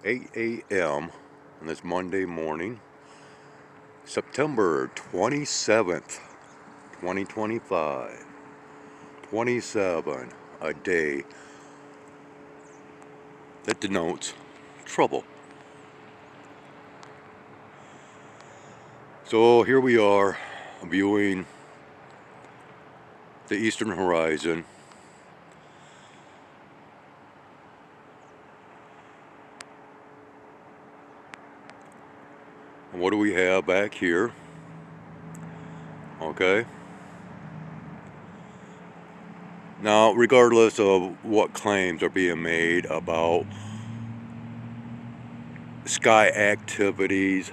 8 a.m. on this Monday morning, September 27th, 2025. 27, a day that denotes trouble. So here we are, viewing the eastern horizon. And what do we have back here? Okay. Now, regardless of what claims are being made about sky activities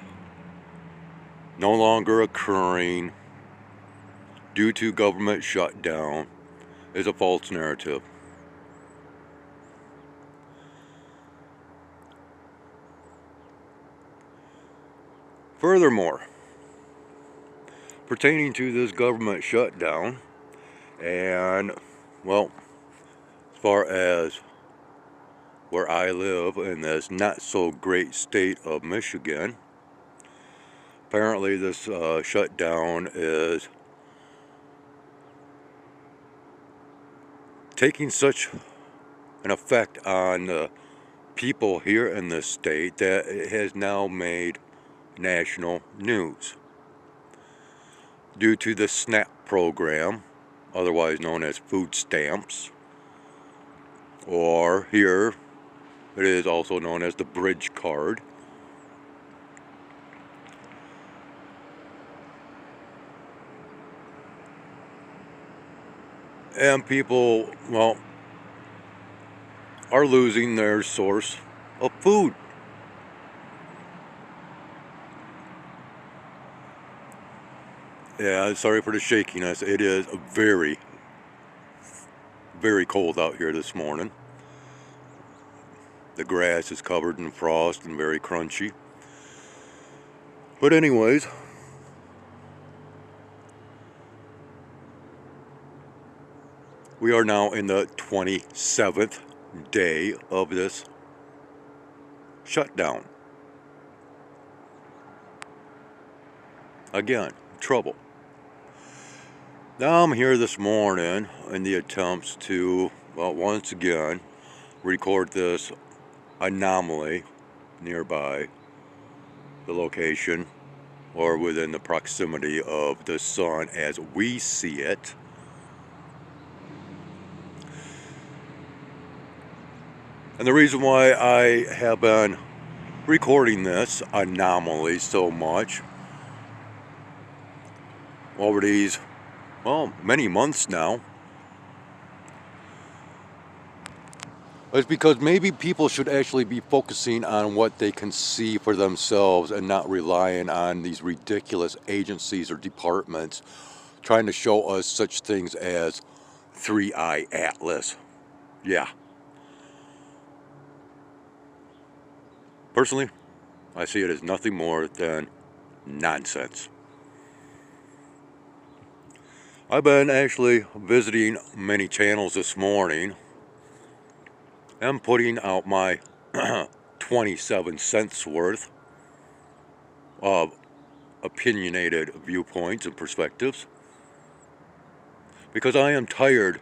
no longer occurring due to government shutdown, is a false narrative. Furthermore, pertaining to this government shutdown, and well, as far as where I live in this not so great state of Michigan, apparently this shutdown is taking such an effect on the people here in this state that it has now made national news due to the SNAP program, otherwise known as food stamps, or here it is also known as the bridge card. And people, well, are losing their source of food. Yeah, sorry for the shakiness. It is very, very cold out here this morning. The grass is covered in frost and very crunchy. But anyways, we are now in the 27th day of this shutdown. Again, trouble. Now I'm here this morning in the attempts to, well, once again, record this anomaly nearby the location or within the proximity of the sun as we see it. And the reason why I have been recording this anomaly so much over these, well, many months now, is because maybe people should actually be focusing on what they can see for themselves and not relying on these ridiculous agencies or departments trying to show us such things as 3-eye atlas. Yeah. Personally, I see it as nothing more than nonsense. I've been actually visiting many channels this morning and putting out my 27 cents worth of opinionated viewpoints and perspectives, because I am tired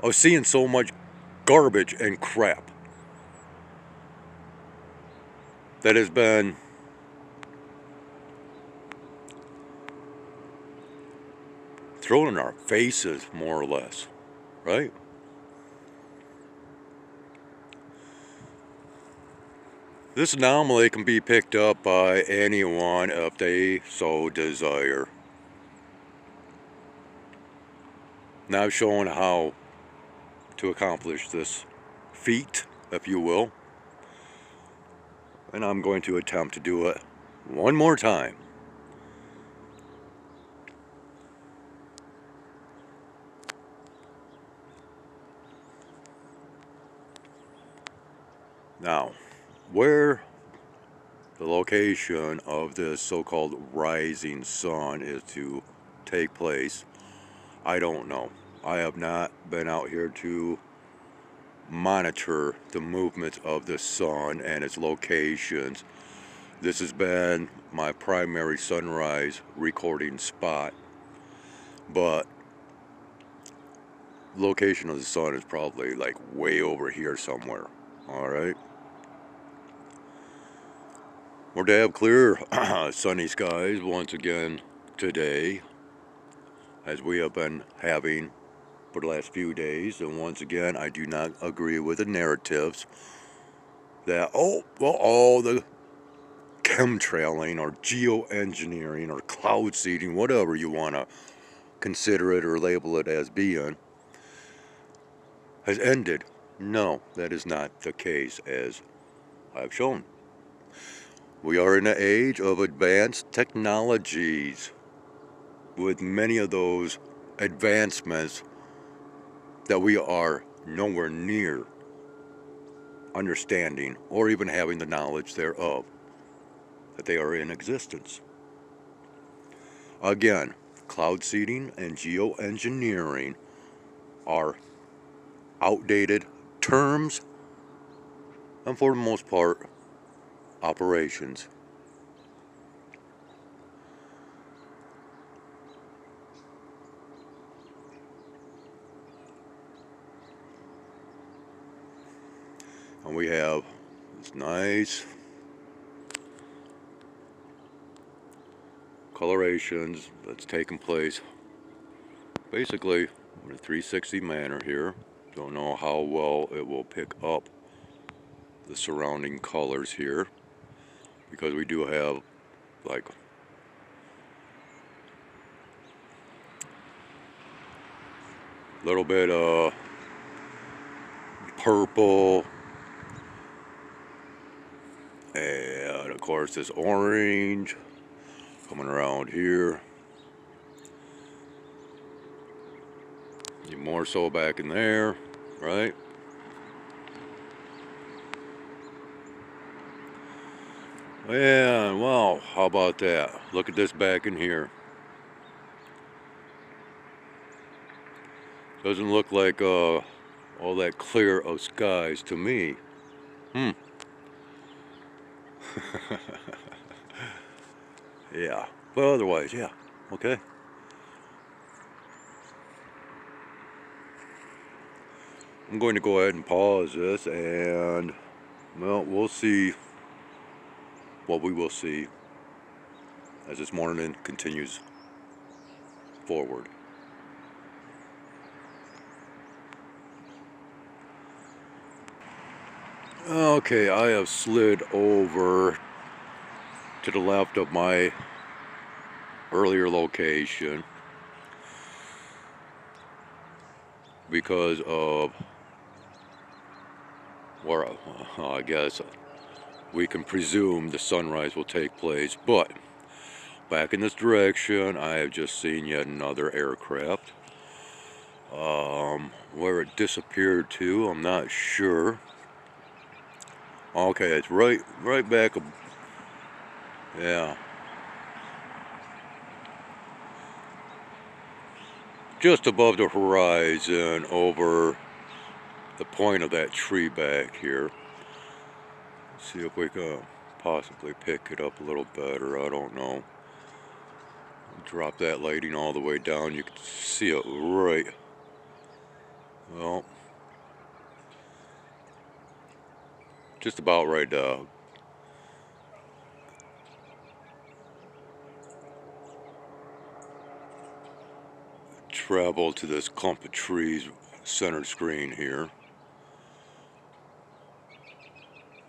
of seeing so much garbage and crap that has been thrown in our faces, more or less, right? This anomaly can be picked up by anyone if they so desire. Now I've shown how to accomplish this feat, if you will, and I'm going to attempt to do it one more time. Now, where the location of this so-called rising sun is to take place, I don't know. I have not been out here to monitor the movement of the sun and its locations. This has been my primary sunrise recording spot, but location of the sun is probably like way over here somewhere. Alright, we're to have clear sunny skies once again today, as we have been having for the last few days. And once again, I do not agree with the narratives that, oh, well, all the chemtrailing or geoengineering or cloud seeding, whatever you want to consider it or label it as being, has ended. No, that is not the case, as I've shown. We are in an age of advanced technologies, with many of those advancements that we are nowhere near understanding or even having the knowledge thereof, that they are in existence. Again, cloud seeding and geoengineering are outdated terms, and for the most part, operations. And we have this nice colorations that's taking place basically in a 360 manner here. Don't know how well it will pick up the surrounding colors here, because we do have like a little bit of purple, and of course this orange coming around here, even more so back in there, right? And wow, how about that? Look at this back in here. Doesn't look like all that clear of skies to me. Yeah, but otherwise, yeah, okay. I'm going to go ahead and pause this, and well, we'll see what we will see as this morning continues forward. Okay, I have slid over to the left of my earlier location because of where I guess we can presume the sunrise will take place. But back in this direction, I have just seen yet another aircraft. Where it disappeared to, I'm not sure. Okay, it's right back. Yeah, just above the horizon, over the point of that tree back here. Let's see if we can possibly pick it up a little better. I don't know. Drop that lighting all the way down. You can see it right. Well, just about right now. Travel to this clump of trees center screen here.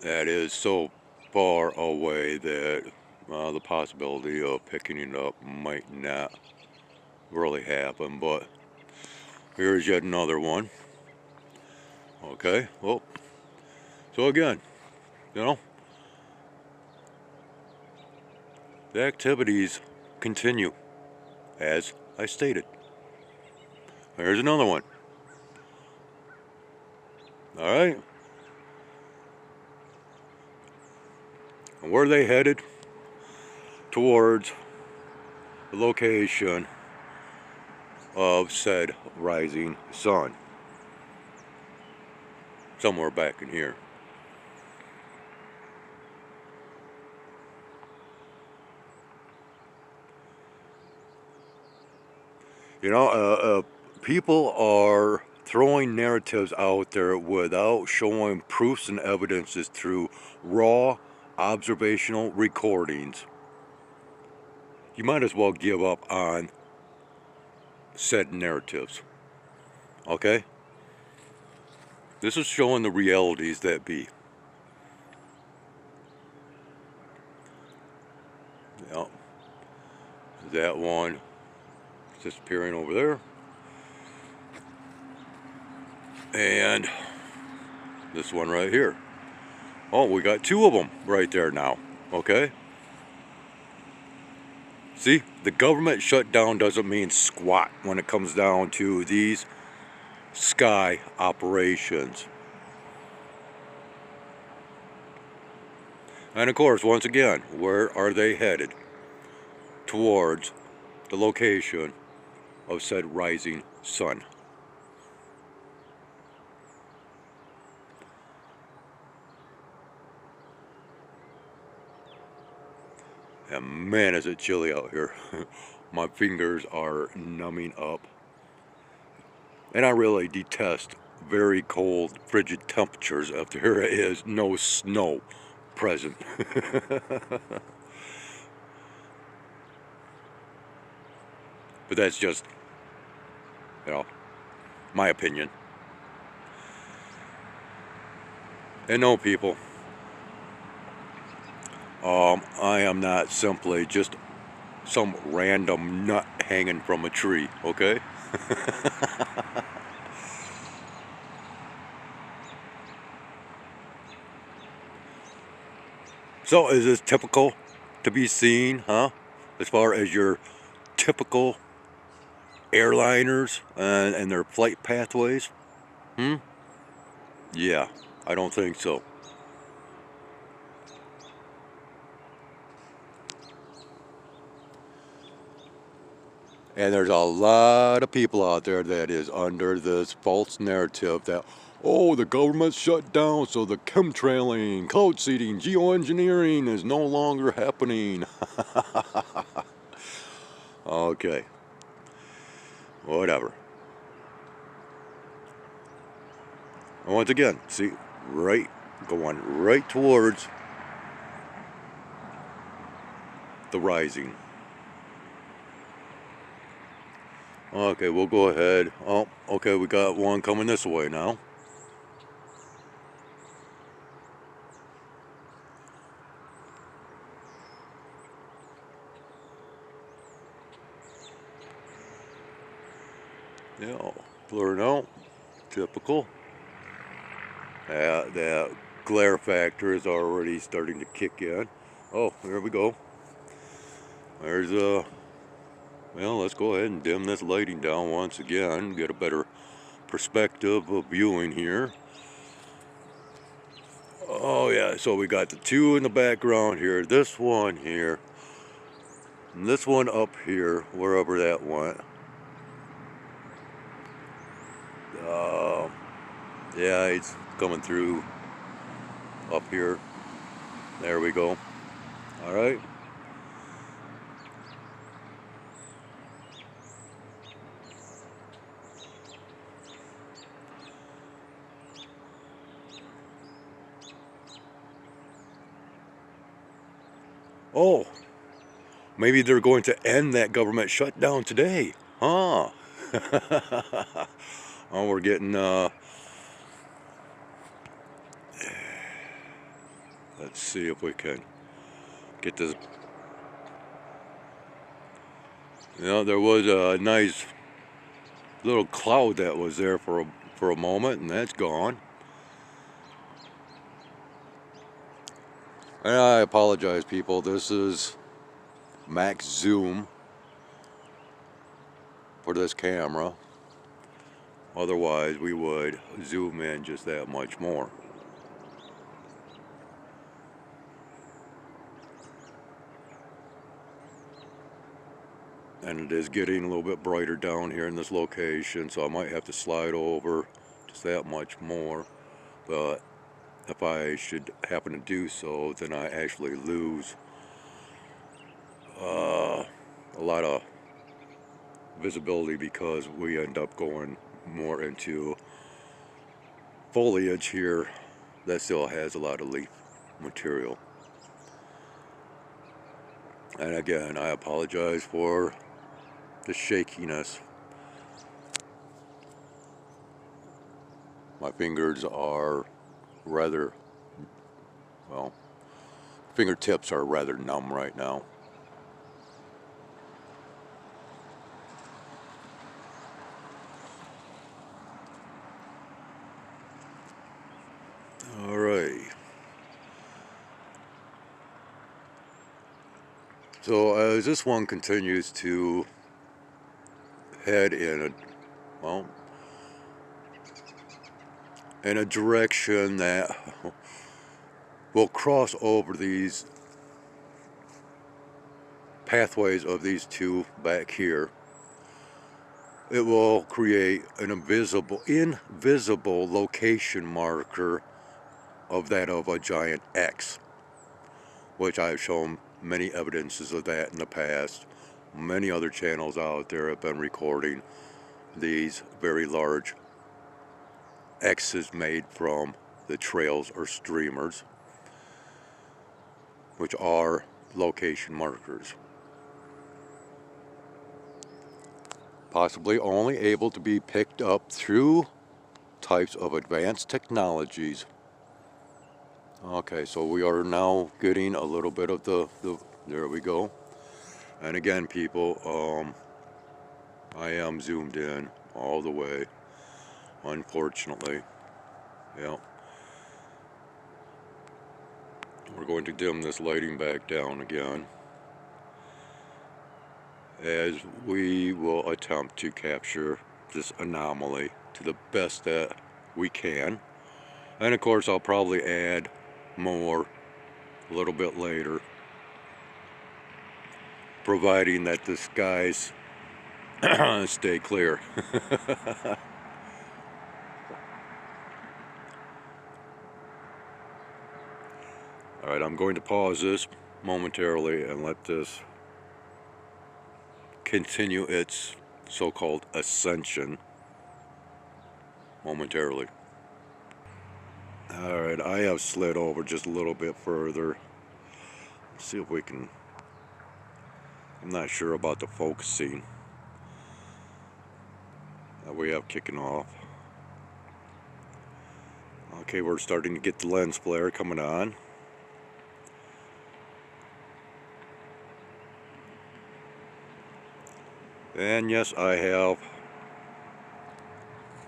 That is so far away that the possibility of picking it up might not really happen, but here's yet another one. Okay, well, so again, you know, the activities continue as I stated. There's another one. All right. And where are they headed? Towards the location of said rising sun. somewhere back in here. You know, people are throwing narratives out there without showing proofs and evidences through raw observational recordings. You might as well give up on said narratives. Okay? This is showing the realities that be. Yep. That one disappearing over there. And this one right here. Oh, we got two of them right there now. Okay? See, the government shutdown doesn't mean squat when it comes down to these sky operations. And of course, once again, where are they headed? Towards the location of said rising sun. And man, is it chilly out here. My fingers are numbing up. And I really detest very cold, frigid temperatures if there is no snow present. But that's just, you know, my opinion. And no, people, I am not simply just some random nut hanging from a tree, okay? So is this typical to be seen, huh? As far as your typical airliners and their flight pathways? Yeah, I don't think so. And there's a lot of people out there that is under this false narrative that, oh, the government's shut down, so the chemtrailing, cloud seeding, geoengineering is no longer happening. Okay, whatever. And once again, see, going right towards the rising. Okay, we'll go ahead. Oh, okay, we got one coming this way now. Yeah, blurring out. Typical. That glare factor is already starting to kick in. Oh, there we go. There's well, let's go ahead and dim this lighting down once again, get a better perspective of viewing here. Oh yeah, so we got the two in the background here, this one here, and this one up here, wherever that went. Yeah, it's coming through up here. There we go. All right. Oh, maybe they're going to end that government shutdown today, huh? Oh, we're getting, let's see if we can get this. You know, there was a nice little cloud that was there for a moment, and that's gone. And I apologize, people. This is max zoom for this camera. Otherwise, we would zoom in just that much more. And it is getting a little bit brighter down here in this location, so I might have to slide over just that much more. but if I should happen to do so, then I actually lose a lot of visibility because we end up going more into foliage here that still has a lot of leaf material. And again, I apologize for the shakiness. My fingers are rather, well, fingertips are rather numb right now. Alright. So as this one continues to head in a, well, in a direction that will cross over these pathways of these two back here, it will create an invisible location marker of that of a giant X, which I've shown many evidences of that in the past. Many other channels out there have been recording these very large X's made from the trails or streamers, which are location markers. Possibly only able to be picked up through types of advanced technologies. Okay, so we are now getting a little bit of the there we go. And again, people, I am zoomed in all the way, unfortunately. Yeah. We're going to dim this lighting back down again, as we will attempt to capture this anomaly to the best that we can. And of course, I'll probably add more a little bit later, providing that the skies stay clear. Alright, I'm going to pause this momentarily and let this continue its so-called ascension momentarily. Alright, I have slid over just a little bit further. Let's see if we can, I'm not sure about the focusing that we have kicking off. Okay, we're starting to get the lens flare coming on. And yes, I have.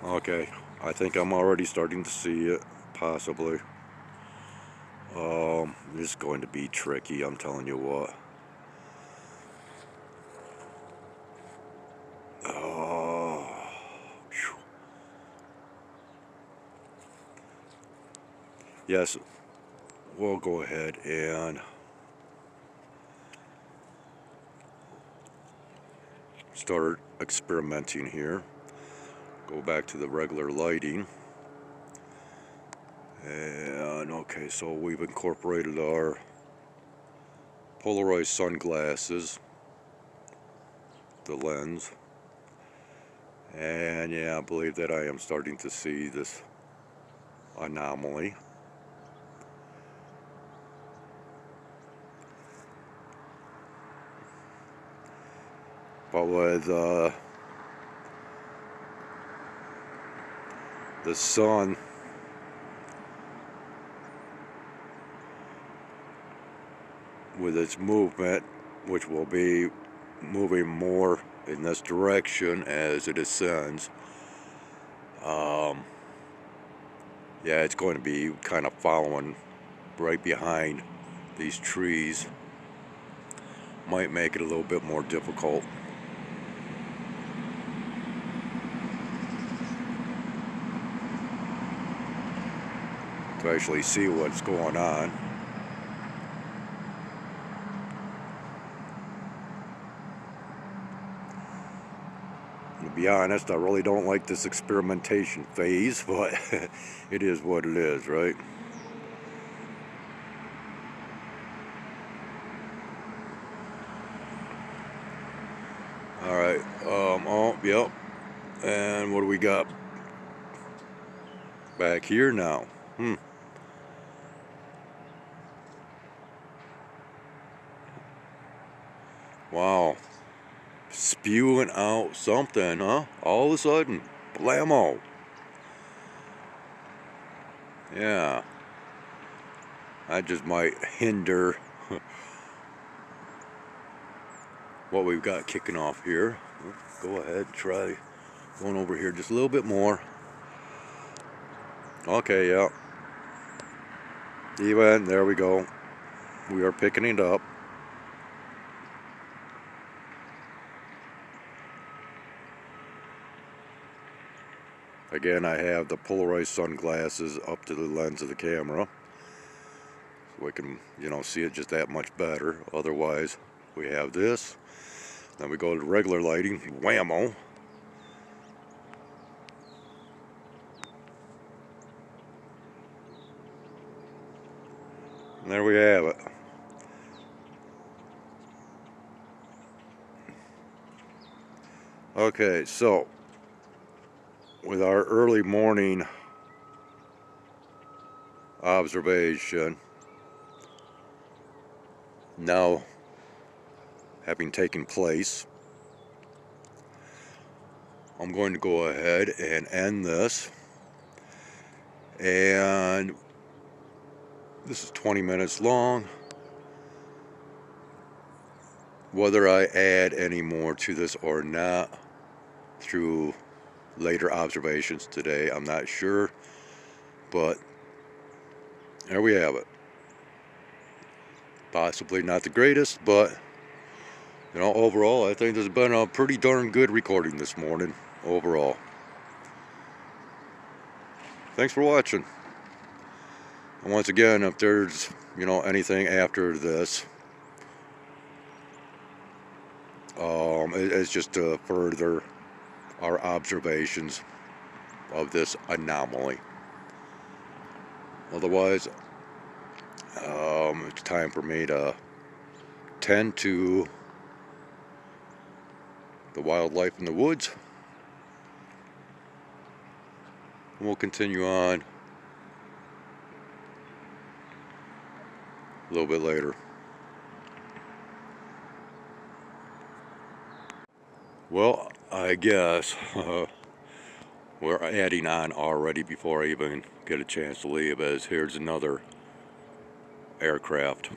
Okay, I think I'm already starting to see it, possibly. This is going to be tricky, I'm telling you what. Oh, whew. Yes, we'll go ahead and start experimenting here. Go back to the regular lighting. And okay, so we've incorporated our Polaroid sunglasses, the lens. And yeah, I believe that I am starting to see this anomaly. But with the sun with its movement, which will be moving more in this direction as it ascends, yeah, it's going to be kind of following right behind these trees. Might make it a little bit more difficult to actually see what's going on. be honest, I really don't like this experimentation phase, but it is what it is, right? All right. Oh, yep. And what do we got back here now? Wow. Spewing out something, huh? All of a sudden, blammo. Yeah. That just might hinder what we've got kicking off here. Go ahead, try going over here just a little bit more. Okay, yeah. Even, there we go. We are picking it up. Again, I have the polarized sunglasses up to the lens of the camera, so we can, see it just that much better. Otherwise, we have this. Then we go to regular lighting, whammo. And there we have it. Okay, so with our early morning observation now having taken place, I'm going to go ahead and end this. And this is 20 minutes long. Whether I add any more to this or not through later observations today, I'm not sure, but there we have it. Possibly not the greatest, but overall I think this has been a pretty darn good recording this morning overall. Thanks for watching. And once again, if there's anything after this, it's just to further our observations of this anomaly. Otherwise, it's time for me to tend to the wildlife in the woods. And we'll continue on a little bit later. Well, I guess we're adding on already before I even get a chance to leave, as here's another aircraft.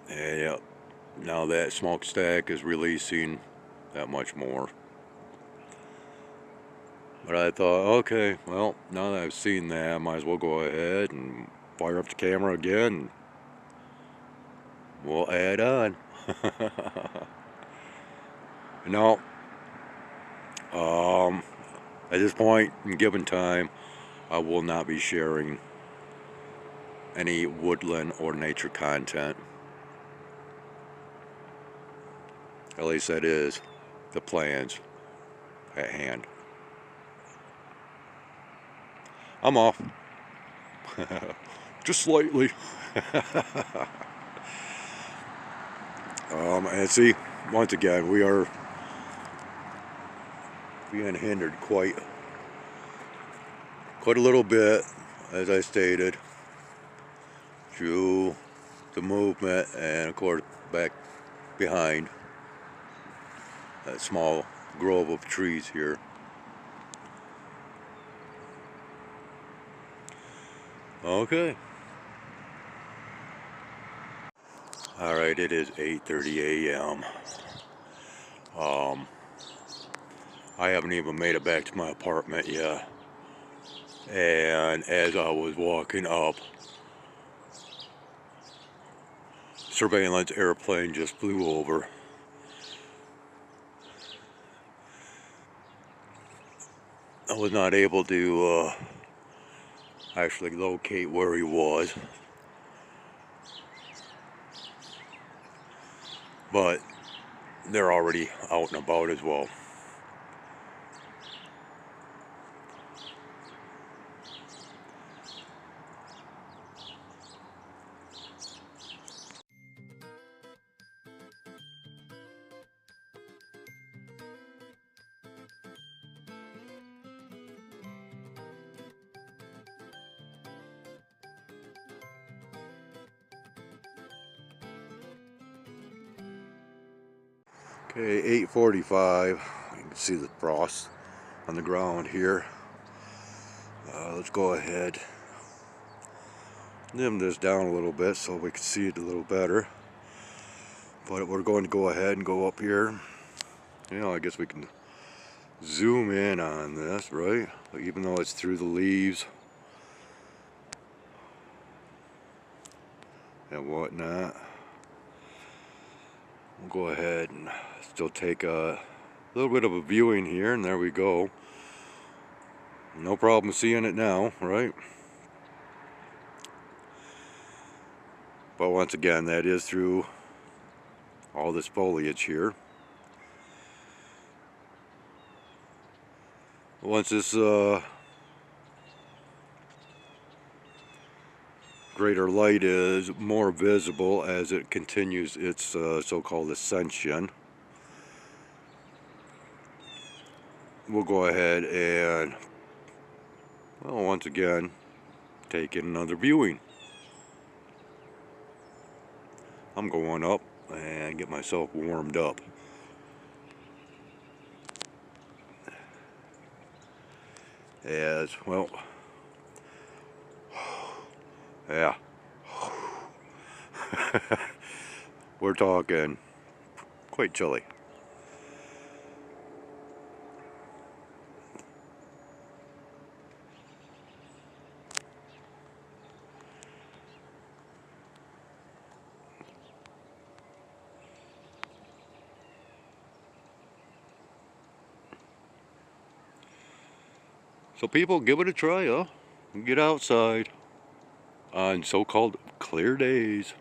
And yeah, now that smokestack is releasing that much more. But I thought, okay, well, now that I've seen that, I might as well go ahead and fire up the camera again. We'll add on. No, at this point in given time, I will not be sharing any woodland or nature content. At least that is the plans at hand. I'm off. Just slightly. And see, once again, we are being hindered quite a little bit, as I stated, through the movement, and of course back behind that small grove of trees here. Okay. Alright, it is 8:30 a.m. I haven't even made it back to my apartment yet. And as I was walking up, surveillance airplane just flew over. I was not able to actually locate where he was, but they're already out and about as well. Okay, 8:45. You can see the frost on the ground here. Let's go ahead, dim this down a little bit so we can see it a little better. But we're going to go ahead and go up here. You know, I guess we can zoom in on this, right? Even though it's through the leaves and whatnot. We'll go ahead and still take a little bit of a viewing here, and there we go. No problem seeing it now, right? But once again, that is through all this foliage here. Once this greater light is more visible as it continues its so-called ascension, we'll go ahead and, well, once again, take in another viewing. I'm going up and get myself warmed up. As well, yeah, we're talking quite chilly. So people, give it a try, huh? Get outside on so-called clear days.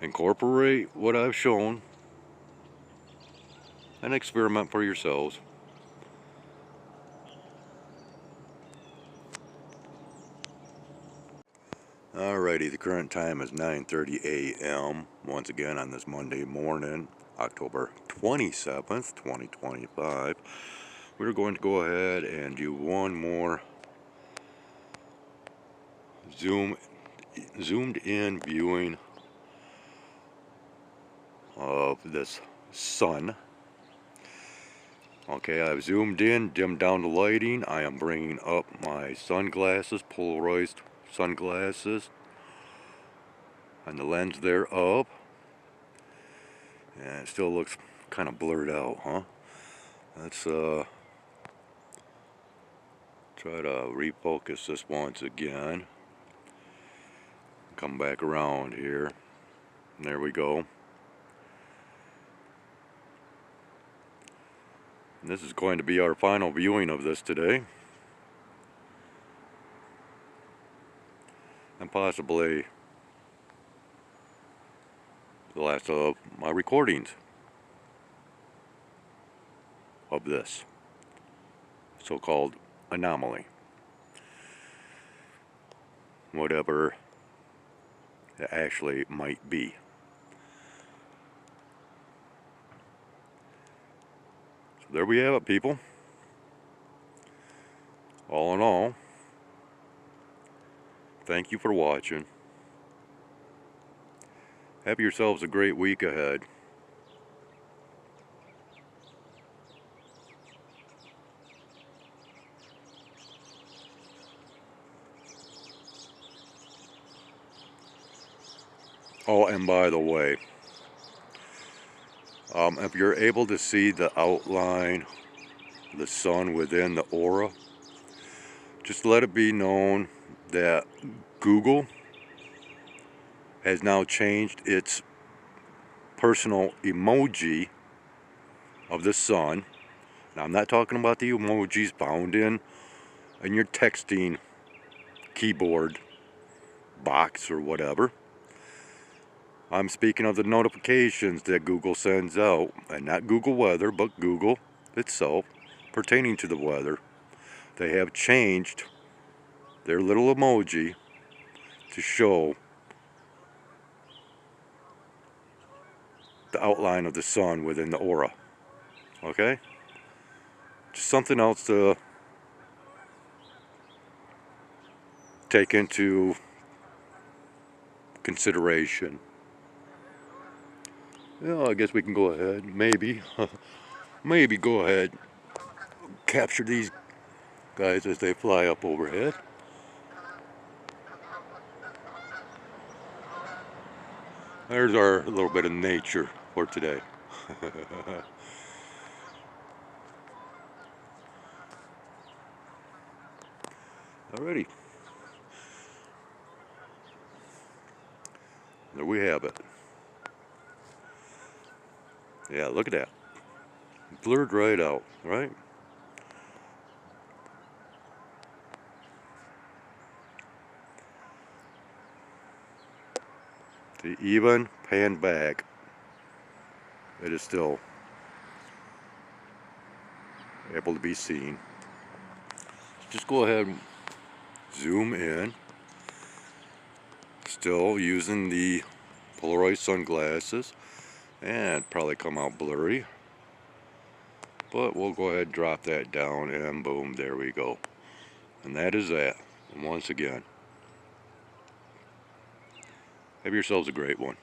Incorporate what I've shown and experiment for yourselves. Alrighty, the current time is 9:30 a.m. once again on this Monday morning, October 27th, 2025. We're going to go ahead and do one more zoomed in viewing of this sun. Okay, I've zoomed in, dimmed down the lighting. I am bringing up my sunglasses, polarized sunglasses, and the lens thereof. And it still looks kind of blurred out, huh? Let's try to refocus this once again. Come back around here. There we go. And this is going to be our final viewing of this today. And possibly the last of my recordings of this so-called anomaly. Whatever it actually might be. So there we have it, people. All in all, thank you for watching. Have yourselves a great week ahead. Oh, and by the way, if you're able to see the outline, the sun within the aura, just let it be known that Google has now changed its personal emoji of the sun. Now, I'm not talking about the emojis found in your texting keyboard box or whatever. I'm speaking of the notifications that Google sends out, and not Google Weather, but Google itself, pertaining to the weather. They have changed their little emoji to show the outline of the sun within the aura. Okay? Just something else to take into consideration. Yeah, I guess we can go ahead, maybe, maybe go ahead, capture these guys as they fly up overhead. There's our little bit of nature for today. Alrighty, there we have it. Yeah, look at that. Blurred right out, right? To even pan back, it is still able to be seen. Just go ahead and zoom in. Still using the Polaroid sunglasses, and probably come out blurry. But we'll go ahead and drop that down, and boom, there we go. And that is that. And once again, have yourselves a great one.